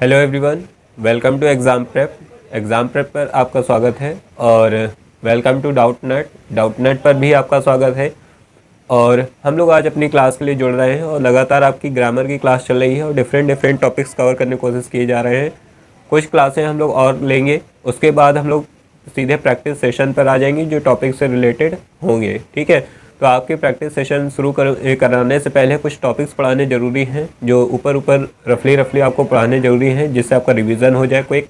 Hello everyone, welcome to exam prep पर आपका स्वागत है। और वेलकम टू डाउटनेट पर भी आपका स्वागत है। और हम लोग आज अपनी क्लास के लिए जुड़ रहे हैं और लगातार आपकी ग्रामर की क्लास चल रही है और डिफरेंट टॉपिक्स कवर करने की कोशिश किए जा रहे हैं। कुछ क्लासें हम लोग और लेंगे, उसके बाद हम लोग सीधे प्रैक्टिस सेशन पर आ जाएंगे जो टॉपिक से रिलेटेड होंगे। ठीक है, तो आपके प्रैक्टिस सेशन शुरू कराने से पहले कुछ टॉपिक्स पढ़ाने ज़रूरी हैं, जो ऊपर रफली आपको पढ़ाने ज़रूरी हैं, जिससे आपका रिवीजन हो जाए क्विक।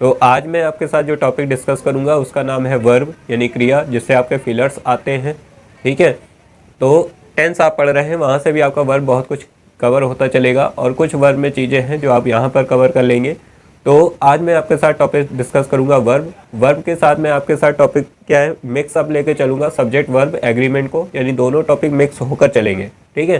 तो आज मैं आपके साथ जो टॉपिक डिस्कस करूंगा उसका नाम है वर्ब, यानी क्रिया, जिससे आपके फिलर्स आते हैं। ठीक है, तो टेंस आप पढ़ रहे हैं, वहाँ से भी आपका वर्ब बहुत कुछ कवर होता चलेगा और कुछ वर्ब में चीज़ें हैं जो आप यहाँ पर कवर कर लेंगे। तो आज मैं आपके साथ टॉपिक डिस्कस करूंगा वर्ब के साथ मैं आपके साथ टॉपिक क्या है, मिक्स अप लेके चलूँगा, सब्जेक्ट वर्ब एग्रीमेंट को, यानी दोनों टॉपिक मिक्स होकर चलेंगे। ठीक है,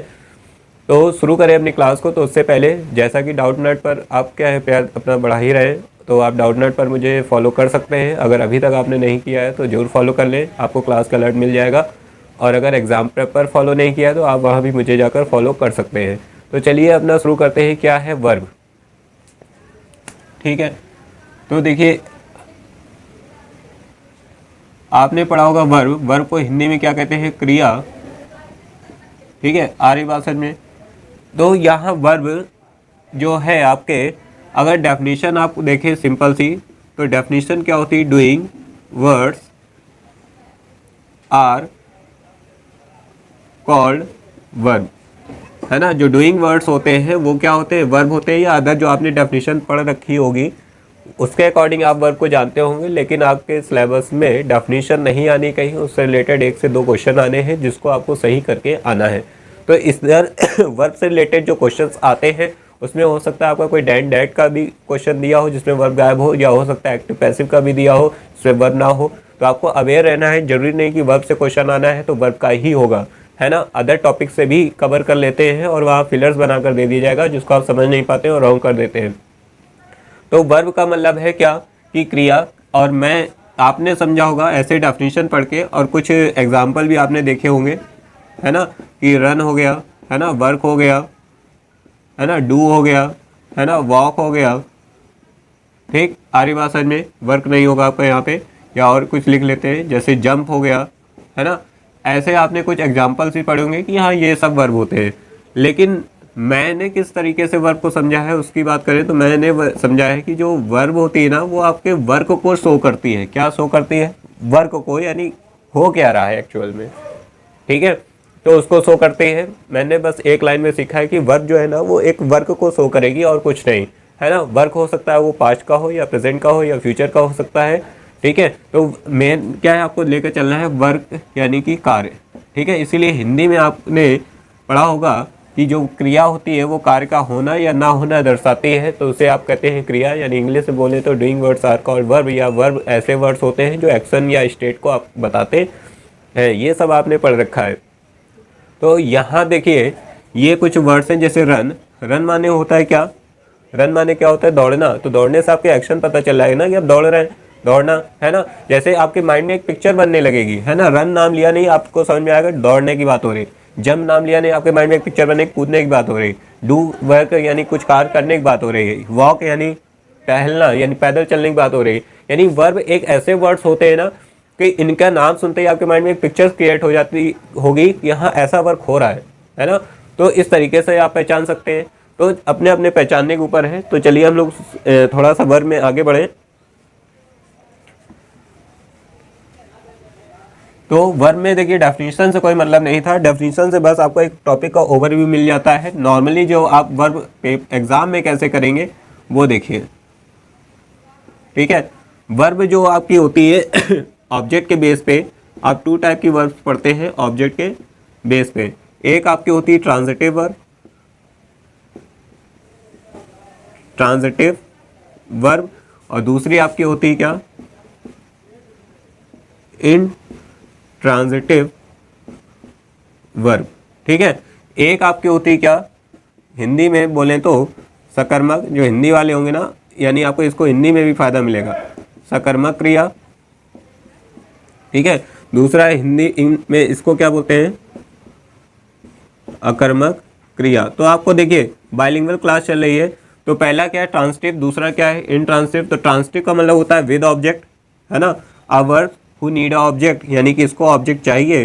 तो शुरू करें अपनी क्लास को। तो उससे पहले जैसा कि डाउटनेट पर आप क्या है प्यार अपना बढ़ा ही रहे, तो आप डाउटनेट पर मुझे फॉलो कर सकते हैं। अगर अभी तक आपने नहीं किया है तो ज़रूर फॉलो कर लें, आपको क्लास का अलर्ट मिल जाएगा। और अगर एग्ज़ाम प्रेप पर फॉलो नहीं किया है तो आप वहाँ भी मुझे जाकर फॉलो कर सकते हैं। तो चलिए अपना शुरू करते हैं, क्या है वर्ब। ठीक है, तो देखिए आपने पढ़ा होगा वर्ब को हिंदी में क्या कहते हैं, क्रिया। ठीक है, आर्य भाषा में। तो यहाँ वर्ब जो है आपके, अगर डेफिनेशन आप देखें सिंपल सी, तो डेफिनेशन क्या होती है, doing words are called verb, है ना। जो डूइंग वर्ड्स होते हैं वो क्या होते हैं, वर्ब होते हैं। या अदर जो आपने डेफिनेशन पढ़ रखी होगी उसके अकॉर्डिंग आप वर्ब को जानते होंगे, लेकिन आपके सिलेबस में डेफिनेशन नहीं आनी, कहीं उससे रिलेटेड 1 से 2 क्वेश्चन आने हैं जिसको आपको सही करके आना है। तो इस वर्ब से रिलेटेड जो क्वेश्चंस आते हैं उसमें हो सकता है आपका कोई डैट का भी क्वेश्चन दिया हो जिसमें वर्ब गायब हो, या हो सकता है एक्टिव पैसिव का भी दिया हो जिसमें वर्ब ना हो। तो आपको अवेयर रहना है, जरूरी नहीं कि वर्ब से क्वेश्चन आना है तो वर्ब का ही होगा, है ना। अदर टॉपिक से भी कवर कर लेते हैं और वहाँ फिलर्स बनाकर दे दिया जाएगा जिसको आप समझ नहीं पाते और रॉन्ग कर देते हैं। तो वर्ब का मतलब है क्या कि क्रिया। और मैं आपने समझा होगा ऐसे डेफिनेशन पढ़ के, और कुछ एग्जाम्पल भी आपने देखे होंगे, है ना, कि रन हो गया, है ना, वर्क हो गया, है ना, डू हो गया, है ना, वॉक हो गया। ठीक, आर्य भाषा में वर्क नहीं होगा आपका यहाँ पे, या और कुछ लिख लेते हैं जैसे जंप हो गया, है ना। ऐसे आपने कुछ एग्जाम्पल्स भी पढ़े होंगे कि हाँ ये सब वर्ब होते हैं। लेकिन मैंने किस तरीके से वर्ब को समझा है उसकी बात करें तो मैंने समझा है कि जो वर्ब होती है ना वो आपके वर्क को शो करती है। क्या शो करती है, वर्क को, यानी हो क्या रहा है एक्चुअल में। ठीक है, तो उसको शो करते हैं। मैंने बस एक लाइन में सीखा है कि वर्ब जो है ना वो एक वर्क को शो करेगी और कुछ नहीं, है ना। वर्क हो सकता है वो पास्ट का हो या प्रेजेंट का हो या फ्यूचर का हो सकता है। ठीक है, तो मेन क्या है, आपको लेकर चलना है वर्क यानी कि कार्य। ठीक है, इसीलिए हिंदी में आपने पढ़ा होगा कि जो क्रिया होती है वो कार्य का होना या ना होना दर्शाती है, तो उसे आप कहते हैं क्रिया। यानी इंग्लिश में बोले तो doing words are called verb, या वर्ब ऐसे वर्ड्स होते हैं जो एक्शन या स्टेट को आप बताते हैं। ये सब आपने पढ़ रखा है। तो यहाँ देखिए ये कुछ वर्ड्स हैं, जैसे रन माने होता है क्या, रन माने क्या होता है, दौड़ना। तो दौड़ने से आपके एक्शन पता चल जाएगा ना कि आप दौड़ रहे हैं, दौड़ना, है ना। जैसे आपके माइंड में एक पिक्चर बनने लगेगी, है ना। रन नाम लिया नहीं आपको समझ में आएगा दौड़ने की बात हो रही, जंप नाम लिया नहीं आपके माइंड में एक पिक्चर बनने कूदने की बात हो रही, डू वर्क यानी कुछ कार्य करने की बात हो रही है, वॉक यानी टहलना यानी पैदल चलने की बात हो रही है। यानी वर्ब एक ऐसे वर्ड्स होते हैं ना कि इनका नाम सुनते ही आपके माइंड में एक पिक्चर क्रिएट हो जाती होगी कि यहाँ ऐसा वर्क हो रहा है ना। तो इस तरीके से आप पहचान सकते हैं। तो अपने अपने पहचानने के ऊपर है। तो चलिए हम लोग थोड़ा सा वर्ब में आगे बढ़े। तो वर्ब में देखिए डेफिनेशन से कोई मतलब नहीं था, डेफिनेशन से बस आपको एक टॉपिक का ओवरव्यू मिल जाता है। नॉर्मली जो आप वर्ब एग्जाम में कैसे करेंगे वो देखिए। ठीक है, वर्ब जो आपकी होती है ऑब्जेक्ट के बेस पे, आप 2 टाइप की वर्ब पढ़ते हैं ऑब्जेक्ट के बेस पे। एक आपकी होती है ट्रांजिटिव वर्ब, और दूसरी आपकी होती है क्या, इन ट्रांजिटिव वर्ब। ठीक है, एक आपकी होती है क्या, हिंदी में बोलें तो सकर्मक, जो हिंदी वाले होंगे ना, यानी आपको इसको हिंदी में भी फायदा मिलेगा, सकर्मक क्रिया। ठीक है, दूसरा हिंदी में इसको क्या बोलते हैं, अकर्मक क्रिया। तो आपको देखिए बाइलिंगुअल क्लास चल रही है, तो पहला क्या है ट्रांसिटिव, दूसरा क्या है इंट्रांसिटिव। तो ट्रांसिटिव का मतलब होता है विद ऑब्जेक्ट, है ना। A verb who need a object, यानी कि इसको ऑब्जेक्ट चाहिए,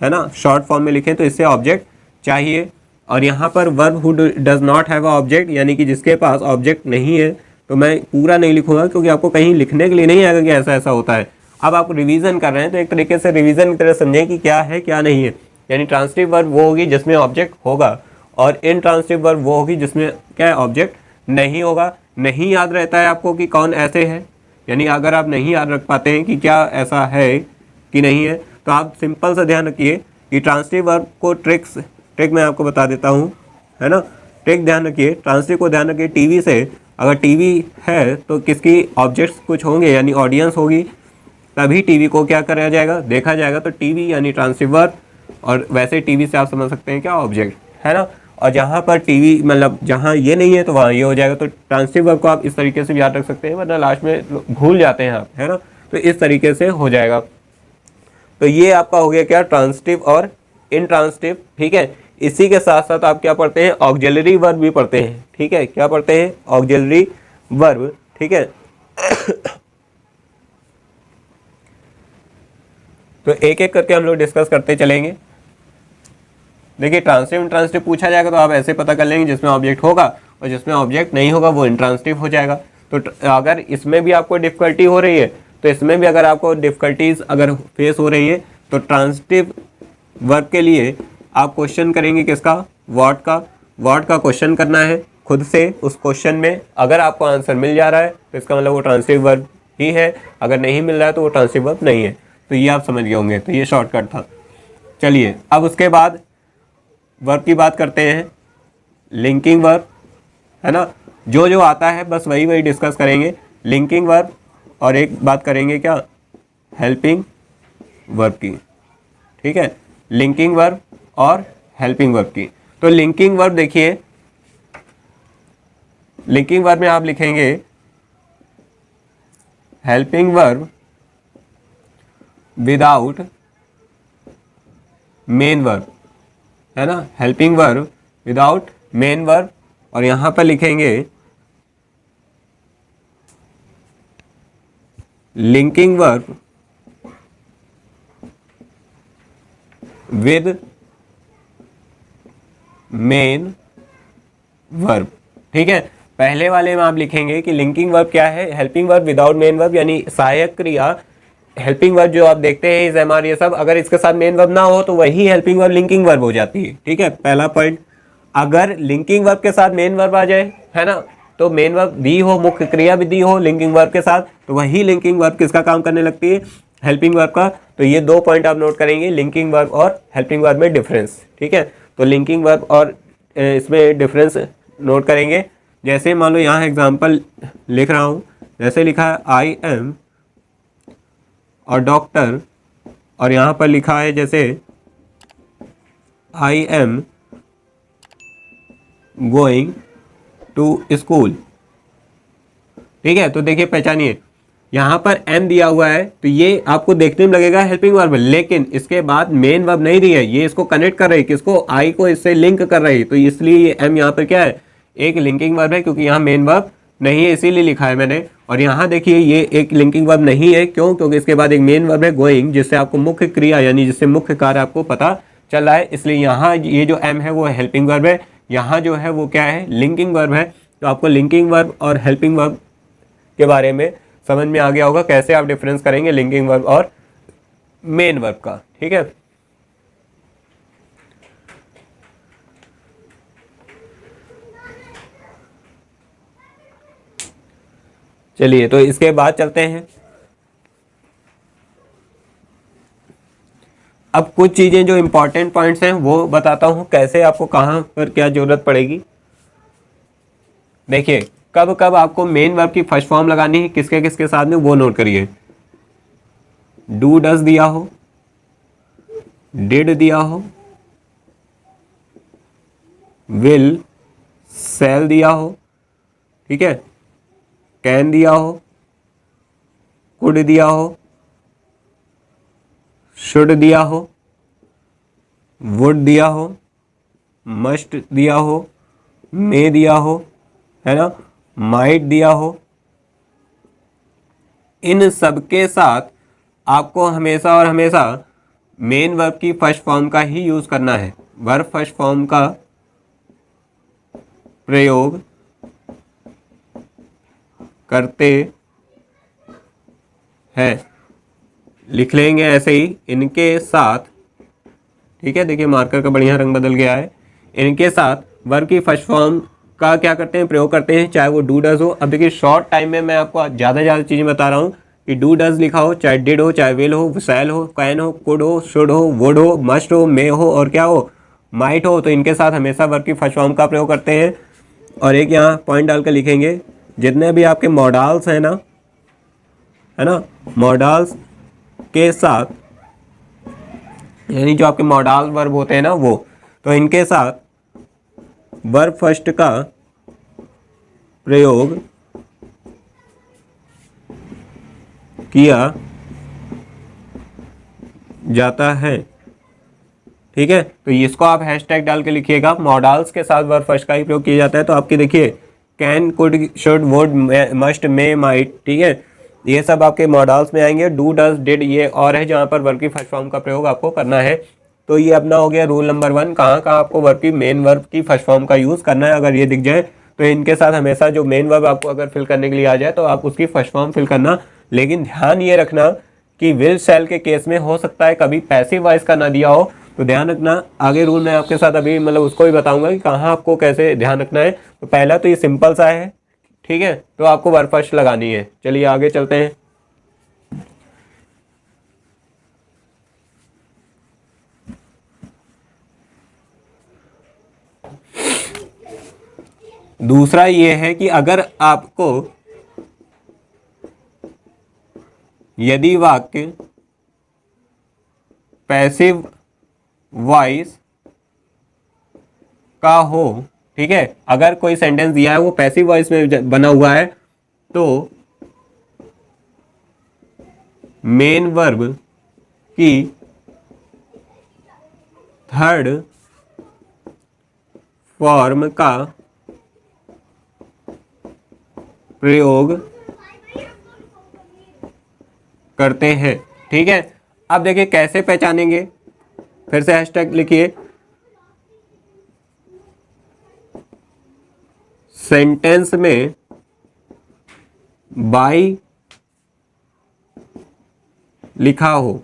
है ना। शॉर्ट फॉर्म में लिखें तो इससे ऑब्जेक्ट चाहिए। और यहाँ पर verb who does not have a object, यानी कि जिसके पास ऑब्जेक्ट नहीं है। तो मैं पूरा नहीं लिखूंगा क्योंकि आपको कहीं लिखने के लिए नहीं आएगा कि ऐसा ऐसा होता है। अब आप रिवीजन कर रहे हैं तो एक तरीके से रिवीजन की तरह समझें कि क्या है क्या नहीं है। यानी ट्रांसिटिव वर्ब वो होगी जिसमें ऑब्जेक्ट होगा, और इनट्रांसिटिव वर्ब वो होगी जिसमें क्या है ऑब्जेक्ट नहीं होगा। नहीं याद रहता है आपको कि कौन ऐसे है, यानी अगर आप नहीं याद रख पाते हैं कि क्या ऐसा है कि नहीं है, तो आप सिंपल सा ध्यान रखिए कि ट्रांसिटिव वर्ब को ट्रिक मैं आपको बता देता हूँ, है ना। ट्रिक ध्यान रखिए, ट्रांसिटिव को ध्यान रखिए। टीवी से, अगर टीवी है तो किसकी ऑब्जेक्ट्स कुछ होंगे, यानी ऑडियंस होगी, तभी टीवी को क्या करा जाएगा, देखा जाएगा। तो टीवी यानी ट्रांसिटिव वर्ब, और वैसे टीवी से आप समझ सकते हैं क्या ऑब्जेक्ट, है ना। और जहाँ पर टीवी मतलब जहाँ ये नहीं है तो वहाँ ये हो जाएगा। तो ट्रांसिटिव वर्ब को आप इस तरीके से भी याद रख सकते हैं, वरना लास्ट में भूल जाते हैं आप, है ना। तो इस तरीके से हो जाएगा। तो ये आपका हो गया क्या ट्रांसिटिव और इनट्रांसिटिव, ठीक है। इसी के साथ साथ आप क्या पढ़ते हैं ऑक्सिलरी वर्ब भी पढ़ते हैं, ठीक है। क्या पढ़ते हैं ऑक्सिलरी वर्ब, ठीक है। तो एक एक करके हम लोग डिस्कस करते चलेंगे। देखिए ट्रांसिटिव इंट्रांसिटिव पूछा जाएगा तो आप ऐसे पता कर लेंगे, जिसमें ऑब्जेक्ट होगा और जिसमें ऑब्जेक्ट नहीं होगा वो इंट्रांसिटिव हो जाएगा। तो अगर इसमें भी आपको डिफिकल्टी हो रही है, तो इसमें भी अगर आपको डिफिकल्टीज अगर फेस हो रही है, तो ट्रांसिटिव वर्ब के लिए आप क्वेश्चन करेंगे किसका, व्हाट का। व्हाट का क्वेश्चन करना है खुद से। उस क्वेश्चन में अगर आपको आंसर मिल जा रहा है तो इसका मतलब वो ट्रांसिटिव वर्ब ही है, अगर नहीं मिल रहा है तो वो ट्रांसिटिव वर्ब नहीं है। तो ये आप समझ गए होंगे। तो ये शॉर्टकट था। चलिए अब उसके बाद वर्ब की बात करते हैं, लिंकिंग वर्ब, है ना। जो जो आता है बस वही वही डिस्कस करेंगे, लिंकिंग वर्ब, और एक बात करेंगे क्या, हेल्पिंग वर्ब की, ठीक है। लिंकिंग वर्ब और हेल्पिंग वर्ब की। तो लिंकिंग वर्ब देखिए, लिंकिंग वर्ब में आप लिखेंगे helping verb without main verb, है ना। Helping verb without main verb, और यहां पर लिखेंगे linking verb with main verb, ठीक है। पहले वाले में आप लिखेंगे कि लिंकिंग वर्ब क्या है, helping verb without main verb, यानी सहायक क्रिया हेल्पिंग वर्ब जो आप देखते हैं इज एम आर ये सब, अगर इसके साथ मेन वर्ब ना हो तो वही हेल्पिंग वर्ब लिंकिंग वर्ब हो जाती है, ठीक है। पहला पॉइंट, अगर लिंकिंग वर्ब के साथ मेन वर्ब आ जाए, है ना, तो मेन वर्ब दी हो, मुख्य क्रिया भी दी हो लिंकिंग वर्ब के साथ, तो वही लिंकिंग वर्ब किसका काम करने लगती है, हेल्पिंग वर्ब का। तो ये दो पॉइंट आप नोट करेंगे, लिंकिंग वर्ब और हेल्पिंग वर्ब में डिफरेंस, ठीक है। तो लिंकिंग वर्ब और इसमें डिफरेंस नोट करेंगे। जैसे मान लो यहाँ एग्जांपल लिख रहा हूँ, जैसे लिखा है आई एम और डॉक्टर, और यहाँ पर लिखा है जैसे I am going to school, ठीक है। तो देखिए पहचानिए, यहाँ पर एम दिया हुआ है तो ये आपको देखने में लगेगा हेल्पिंग वर्ब, लेकिन इसके बाद मेन वर्ब नहीं दी है, ये इसको कनेक्ट कर रही है, किसको, आई को इससे लिंक कर रही है। तो इसलिए ये एम यहाँ पर क्या है, एक लिंकिंग वर्ब है, क्योंकि यहाँ मेन वर्ब नहीं है इसीलिए लिखा है मैंने। और यहाँ देखिए ये एक लिंकिंग वर्ब नहीं है, क्यों, क्योंकि इसके बाद एक मेन वर्ब है गोइंग, जिससे आपको मुख्य क्रिया यानी जिससे मुख्य कार्य आपको पता चल रहा है, इसलिए यहाँ ये जो एम है वो हेल्पिंग वर्ब है, यहाँ जो है वो क्या है, लिंकिंग वर्ब है। तो आपको लिंकिंग वर्ब और हेल्पिंग वर्ब के बारे में समझ में आ गया होगा, कैसे आप डिफरेंस करेंगे लिंकिंग वर्ब और मेन वर्ब का, ठीक है। चलिए तो इसके बाद चलते हैं। अब कुछ चीजें जो इंपॉर्टेंट पॉइंट्स हैं वो बताता हूं, कैसे आपको कहां पर क्या जरूरत पड़ेगी। देखिए कब कब आपको मेन वर्ब की फर्स्ट फॉर्म लगानी है, किसके किसके साथ में, वो नोट करिए। डू डज दिया हो, डिड दिया हो, विल सेल दिया हो, ठीक है, कैन दिया हो, कुड दिया हो, शुड दिया हो, वुड दिया हो, मस्ट दिया हो, मे दिया हो, है ना, माइट दिया हो, इन सब के साथ आपको हमेशा और हमेशा मेन वर्ब की फर्स्ट फॉर्म का ही यूज करना है। वर्ब फर्स्ट फॉर्म का प्रयोग करते हैं, लिख लेंगे ऐसे ही, इनके साथ। ठीक है, देखिए मार्कर का बढ़िया रंग बदल गया है। इनके साथ वर्ब की फर्स्ट फॉर्म का क्या करते हैं, प्रयोग करते हैं, चाहे वो डू डज हो। अब देखिए शॉर्ट टाइम में मैं आपको ज़्यादा चीज़ें बता रहा हूँ कि डू डज लिखा हो, चाहे डिड हो, चाहे विल हो, शैल हो, कैन हो, कुड हो, शुड हो, वुड हो, मस्ट हो, मे हो और क्या हो, माइट हो, तो इनके साथ हमेशा वर्ब की फर्स्ट फॉर्म का प्रयोग करते हैं। और एक यहाँ पॉइंट डालकर लिखेंगे, जितने भी आपके मॉडल्स हैं ना, है ना, मॉडल्स के साथ, यानी जो आपके मॉडल वर्ब होते हैं ना वो, तो इनके साथ वर्ब फर्स्ट का प्रयोग किया जाता है। ठीक है, तो इसको आप हैशटैग डाल के लिखिएगा, मॉडल्स के साथ वर्ब फर्स्ट का ही प्रयोग किया जाता है। तो आपके देखिए can, could, should, would, must, may, might, ठीक है, ये सब आपके मॉडल्स में आएंगे। डू, डज, डिड ये और है जहाँ पर वर्ब की फर्स्ट फॉर्म का प्रयोग आपको करना है। तो ये अपना हो गया रूल नंबर 1, कहाँ कहाँ आपको वर्ब की मेन वर्ब की फर्स्ट फॉर्म का यूज़ करना है। अगर ये दिख जाए तो इनके साथ हमेशा जो मेन वर्ब आपको अगर फिल करने के लिए आ जाए तो आप उसकी फर्स्ट फॉर्म फिल करना। लेकिन ध्यान ये रखना कि विल शैल के केस में हो सकता है कभी पैसिव वॉइस का ना दिया हो, तो ध्यान रखना। आगे रूल मैं आपके साथ अभी मतलब उसको भी बताऊंगा कि कहाँ आपको कैसे ध्यान रखना है। तो पहला तो ये सिंपल सा है, ठीक है, तो आपको वर्ब फर्स्ट लगानी है। चलिए आगे चलते हैं। दूसरा ये है कि अगर आपको यदि वाक्य पैसिव वॉइस का हो, ठीक है, अगर कोई सेंटेंस दिया है वो पैसिव वॉइस में बना हुआ है, तो मेन वर्ब की थर्ड फॉर्म का प्रयोग करते हैं। ठीक है, अब देखिए कैसे पहचानेंगे, फिर से हैशटैग लिखिए, सेंटेंस में बाई लिखा हो,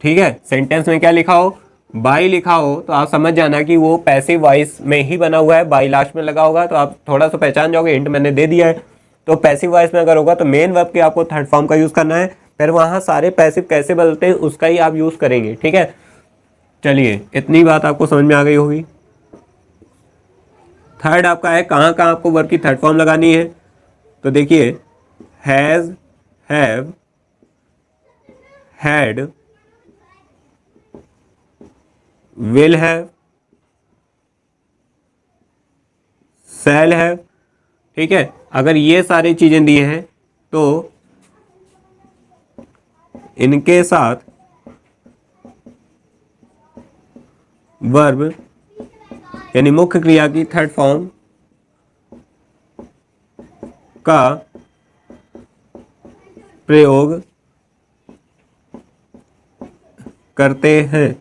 ठीक है, सेंटेंस में क्या लिखा हो, बाई लिखा हो, तो आप समझ जाना कि वो पैसिव वॉइस में ही बना हुआ है, बाई लास्ट में लगा होगा तो आप थोड़ा सा पहचान जाओगे, हिंट मैंने दे दिया है। तो पैसिव वॉइस में अगर होगा तो मेन वर्ब के आपको थर्ड फॉर्म का यूज करना है, फिर वहां सारे पैसिव कैसे बदलते हैं उसका ही आप यूज करेंगे। ठीक है, चलिए इतनी बात आपको समझ में आ गई होगी। थर्ड आपका है कहाँ कहाँ आपको वर्ब की थर्ड फॉर्म लगानी है, तो देखिए has, have, had, will have, shall have. ठीक है, अगर ये सारी चीजें दी हैं तो इनके साथ वर्ब यानी मुख्य क्रिया की थर्ड फॉर्म का प्रयोग करते हैं।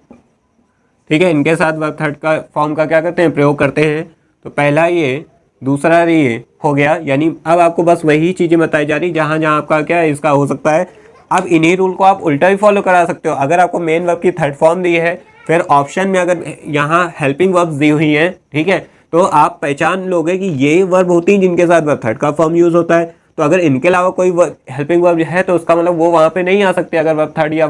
ठीक है, इनके साथ वर्ब थर्ड का फॉर्म का क्या करते हैं, प्रयोग करते हैं। तो पहला ये, दूसरा ये हो गया, यानी अब आपको बस वही चीज़ें बताई जा रही जहाँ जहाँ आपका क्या है इसका हो सकता है। अब इन्हीं रूल को आप उल्टा भी फॉलो करा सकते हो। अगर आपको मेन वर्ब की थर्ड फॉर्म दी है, फिर ऑप्शन में अगर यहाँ हेल्पिंग वर्ब्स दी हुई हैं, ठीक है, तो आप पहचान लोगे कि ये वर्ब होती हैं जिनके साथ वर्ब थर्ड का फॉर्म यूज होता है। तो अगर इनके अलावा कोई हेल्पिंग वर्ब है तो उसका मतलब वो वहाँ पे नहीं आ सकते अगर वर्ब थर्ड या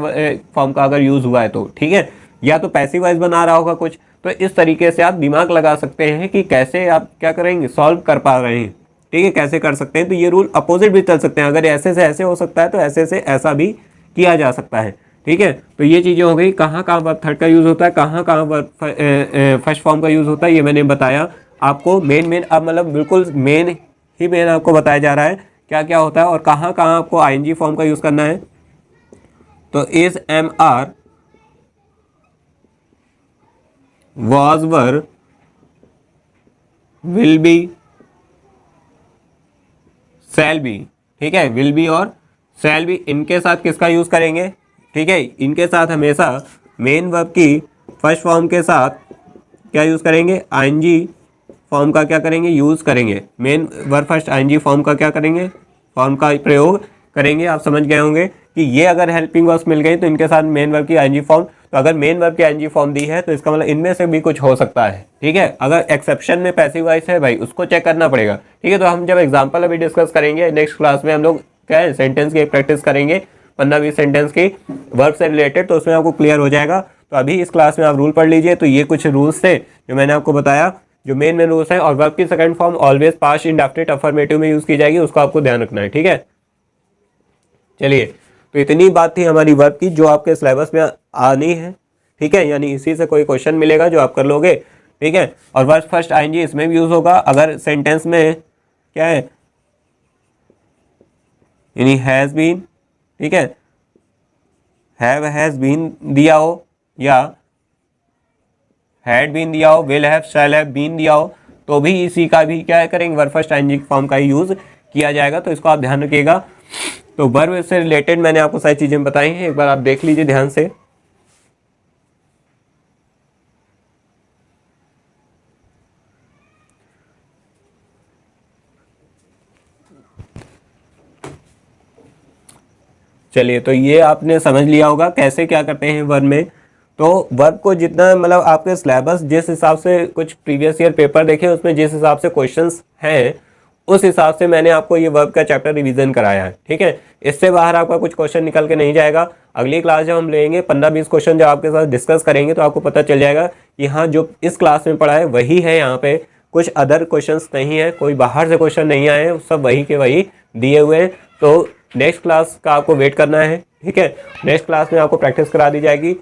फॉर्म का अगर यूज हुआ है तो। ठीक है, या तो पैसिव वॉइस बना रहा होगा कुछ, तो इस तरीके से आप दिमाग लगा सकते हैं कि कैसे आप क्या करेंगे, सॉल्व कर पा रहे हैं। ठीक है, कैसे कर सकते हैं, तो ये रूल अपोजिट भी चल सकते हैं। अगर ऐसे से ऐसे हो सकता है तो ऐसे से ऐसा भी किया जा सकता है। ठीक है, तो ये चीज़ें हो गई, कहाँ कहाँ वर्ब थर्ड का यूज़ होता है, कहाँ कहाँ वर्ब फर्स्ट फॉर्म का यूज़ होता है, ये मैंने बताया आपको। मेन अब मतलब बिल्कुल मेन ही मेन आपको बताया जा रहा है क्या क्या होता है और कहाँ कहाँ आपको आईएनजी फॉर्म का यूज़ करना है। तो is, am, are, was, were, will be, shall be, ठीक है, विल बी और शैल बी, इनके साथ किसका यूज़ करेंगे, ठीक है, इनके साथ हमेशा मेन वर्ब की फर्स्ट फॉर्म के साथ क्या यूज़ करेंगे, आईएनजी फॉर्म का क्या करेंगे, यूज़ करेंगे। Main verb first I N G form का क्या करेंगे, फॉर्म का प्रयोग करेंगे। आप समझ गए होंगे कि ये अगर हेल्पिंग वर्ब्स मिल गई तो इनके साथ मेन वर्ब की आईएनजी फॉर्म, तो अगर मेन वर्ब की आईएनजी फॉर्म दी है तो इसका मतलब इनमें से भी कुछ हो सकता है, ठीक है। अगर एक्सेप्शन में पैसिव वॉइस है भाई, उसको चेक करना पड़ेगा, ठीक है। तो हम जब एग्जाम्पल अभी डिस्कस करेंगे नेक्स्ट क्लास में, हम लोग क्या है सेंटेंस की प्रैक्टिस करेंगे 15-20 सेंटेंस की वर्ब से रिलेटेड, तो उसमें आपको क्लियर हो जाएगा। तो अभी इस क्लास में आप रूल पढ़ लीजिए। तो ये कुछ रूल्स थे जो मैंने आपको बताया, जो मेन रूल्स हैं। और वर्ब की second form always past indefinite affirmative में यूज़ की जाएगी, उसको आपको ध्यान रखना है, ठीक है। चलिए, तो इतनी बात थी हमारी वर्ब की जो आपके सिलेबस में आनी है, ठीक है, यानी इसी से कोई क्वेश्चन मिलेगा जो आप कर लोगे, ठीक है। और वर्ब फर्स्ट आईएनजी इसमें भी यूज़ होगा अगर सेंटेंस में क्या है, यानी हैज़ बीन, ठीक है, हैव हैज़ बीन दिया हो या हैड बीन दिया हो, will have shall have been दिया हो, तो भी इसी का भी क्या करेंगे, वर्ब फर्स्ट आईएनजी फॉर्म का यूज़ किया जाएगा। तो इसको आप ध्यान रखिएगा। तो वर्ब से रिलेटेड मैंने आपको सारी चीज़ें बताई हैं, एक बार आप देख लीजिए ध्यान से। चलिए, तो ये आपने समझ लिया होगा कैसे क्या करते हैं वर्ब में। तो वर्ब को जितना मतलब आपके सिलेबस जिस हिसाब से कुछ प्रीवियस ईयर पेपर देखे उसमें जिस हिसाब से क्वेश्चंस हैं उस हिसाब से मैंने आपको ये वर्ब का चैप्टर रिवीजन कराया है, ठीक है। इससे बाहर आपका कुछ क्वेश्चन निकल के नहीं जाएगा। अगली क्लास जब हम लेंगे 15-20 क्वेश्चन जब आपके साथ डिस्कस करेंगे तो आपको पता चल जाएगा कि हाँ जो इस क्लास में पढ़ा है वही है, यहाँ पे कुछ अदर क्वेश्चंस नहीं है, कोई बाहर से क्वेश्चन नहीं आए हैं, सब वही के वही दिए हुए हैं। तो नेक्स्ट क्लास का आपको वेट करना है, ठीक है। नेक्स्ट क्लास में आपको प्रैक्टिस करा दी जाएगी,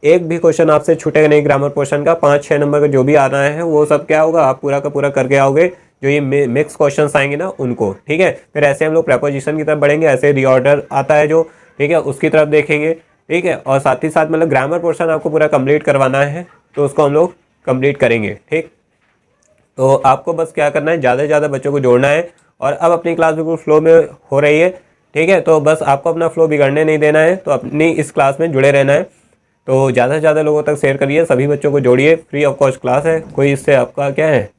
एक भी क्वेश्चन आपसे छूटेगा नहीं ग्रामर पोर्शन का। 5-6 नंबर का जो भी आना है वो सब क्या होगा, आप पूरा का पूरा करके आओगे। जो ये मिक्स क्वेश्चंस आएंगे ना उनको, ठीक है। फिर ऐसे हम लोग प्रेपोजिशन की तरफ बढ़ेंगे, ऐसे रीऑर्डर आता है जो, ठीक है, उसकी तरफ देखेंगे, ठीक है। और साथ ही साथ मतलब ग्रामर पोर्शन आपको पूरा कंप्लीट करवाना है तो उसको हम लोग कंप्लीट करेंगे, ठीक। तो आपको बस क्या करना है, ज़्यादा से ज़्यादा बच्चों को जोड़ना है। और अब अपनी क्लास बिल्कुल फ्लो में हो रही है, ठीक है। तो बस आपको अपना फ्लो बिगड़ने नहीं देना है, तो अपनी इस क्लास में जुड़े रहना है। तो ज़्यादा से ज़्यादा लोगों तक शेयर करिए, सभी बच्चों को जोड़िए। फ्री ऑफ कॉस्ट क्लास है, कोई इससे आपका क्या है,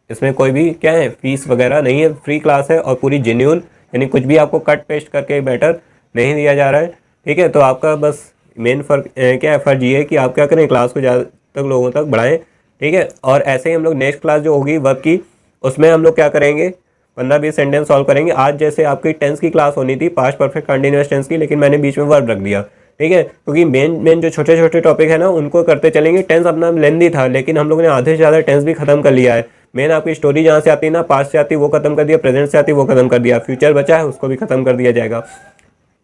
इसमें कोई भी क्या है फीस वगैरह नहीं है, फ्री क्लास है और पूरी जेन्युइन, यानी कुछ भी आपको कट पेस्ट करके मैटर नहीं दिया जा रहा है, ठीक है। तो आपका बस मेन फ़र्क क्या है, फ़र्ज ये है कि आप क्या करें, क्लास को ज़्यादा तक लोगों तक बढ़ाएं, ठीक है। और ऐसे ही हम लोग नेक्स्ट क्लास जो होगी वर्क की, उसमें हम लोग क्या करेंगे, 15-20 सेंटेंस सॉल्व करेंगे। आज जैसे आपकी टेंस की क्लास होनी थी, पास्ट परफेक्ट कंटिन्यूअस टेंस की, लेकिन मैंने बीच में वर्ब रख दिया, ठीक है, क्योंकि मेन जो छोटे छोटे टॉपिक है ना उनको करते चलेंगे। टेंस अपना लेंदी था लेकिन हम लोगों ने आधे से ज़्यादा टेंस भी खत्म कर लिया है। मेन आपकी स्टोरी जहाँ से आती है ना, पास्ट से आती है वो खत्म कर दिया, प्रेजेंट से आती है वो खत्म कर दिया, फ्यूचर बचा है उसको भी खत्म कर दिया जाएगा।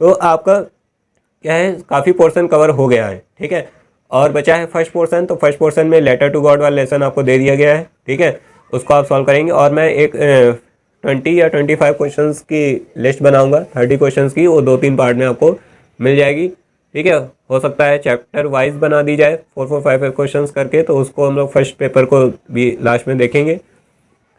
तो आपका क्या है, काफ़ी पोर्शन कवर हो गया है, ठीक है। और बचा है फर्स्ट पोर्शन, तो फर्स्ट पोर्शन में लेटर टू गॉड वाला लेसन आपको दे दिया गया है, ठीक है, उसको आप सॉल्व करेंगे। और मैं एक 20 या 25 क्वेश्चंस की लिस्ट बनाऊंगा, 30 क्वेश्चंस की, वो 2-3 पार्ट में आपको मिल जाएगी, ठीक है। हो सकता है चैप्टर वाइज बना दी जाए 4-4-5 क्वेश्चंस करके, तो उसको हम लोग फर्स्ट पेपर को भी लास्ट में देखेंगे,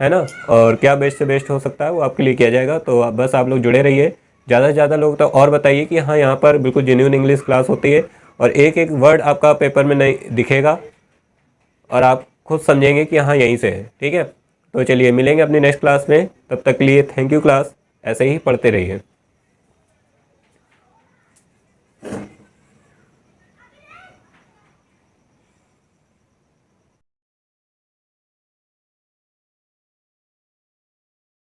है ना। और क्या बेस्ट से बेस्ट हो सकता है वो आपके लिए किया जाएगा। तो बस आप लोग जुड़े रहिए, ज़्यादा से ज़्यादा लोग तो और बताइए कि हाँ यहाँ पर बिल्कुल जेन्युइन इंग्लिश क्लास होती है और एक एक वर्ड आपका पेपर में नहीं दिखेगा और आप खुद समझेंगे कि हाँ यहीं से है, ठीक है। तो चलिए मिलेंगे अपनी नेक्स्ट क्लास में, तब तक के लिए थैंक यू क्लास, ऐसे ही पढ़ते रहिए।